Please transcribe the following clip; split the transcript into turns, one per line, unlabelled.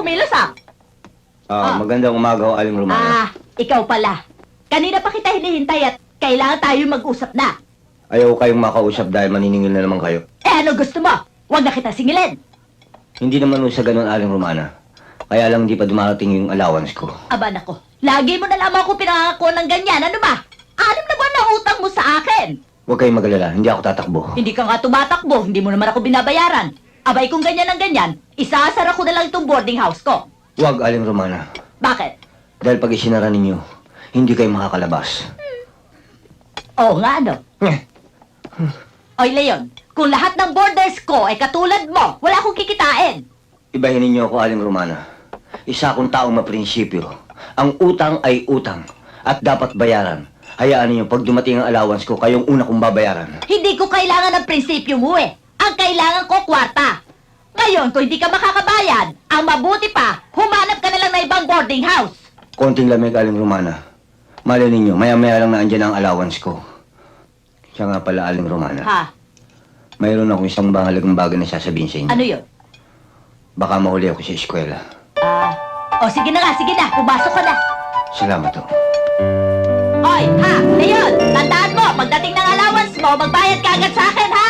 kumilos Ah.
Magandang umaga ho, Aling Romana.
Ikaw pala. Kanina pa kita hinihintay at kailangan tayo mag-usap na.
Ayaw kayong makausap dahil maniningil na naman kayo.
Ano gusto mo? Huwag na kita singilin.
Hindi naman ho sa ganun, Aling Romana. Kaya lang di pa dumarating yung allowance ko.
Aba nako, lagi mo na lamang ako pinangako ng ganyan. Ano ba? 6 na buwan na utang mo sa akin.
Huwag kayong magalala, hindi ako tatakbo.
Hindi ka nga tumatakbo, hindi mo naman ako binabayaran. Abay kung ganyan ang ganyan, isasara ko na lang itong boarding house ko.
Huwag, Aling Romana.
Bakit?
Dahil pag isinara ninyo, hindi kayo makakalabas.
Oo nga ano. Oy Leon, kung lahat ng boarders ko ay katulad mo, wala akong kikitain.
Ibahin ninyo ako, Aling Romana. Isa akong taong maprinsipyo. Ang utang ay utang at dapat bayaran. Hayaan ninyo, pag dumating ang allowance ko, kayong una kong babayaran.
Hindi ko kailangan ng prinsipyo mo eh. Ang kailangan ko kwarta. Ngayon, kung hindi ka makakabayad, ang mabuti pa, humanap ka na lang na ibang boarding house.
Konting lamig, Aling Romana. Malay ninyo, maya-maya lang na andyan ang allowance ko. Siya nga pala, Aling Romana.
Ha?
Mayroon akong isang mahalagang bagay na sasabihin sa inyo.
Ano yun?
Baka mahuli ako sa eskwela.
Sige na nga, sige na, pumasok ka na.
Salamat ho.
Oy, Leon, tandaan mo, pagdating ng allowance mo, magbayad ka agad sa akin, ha?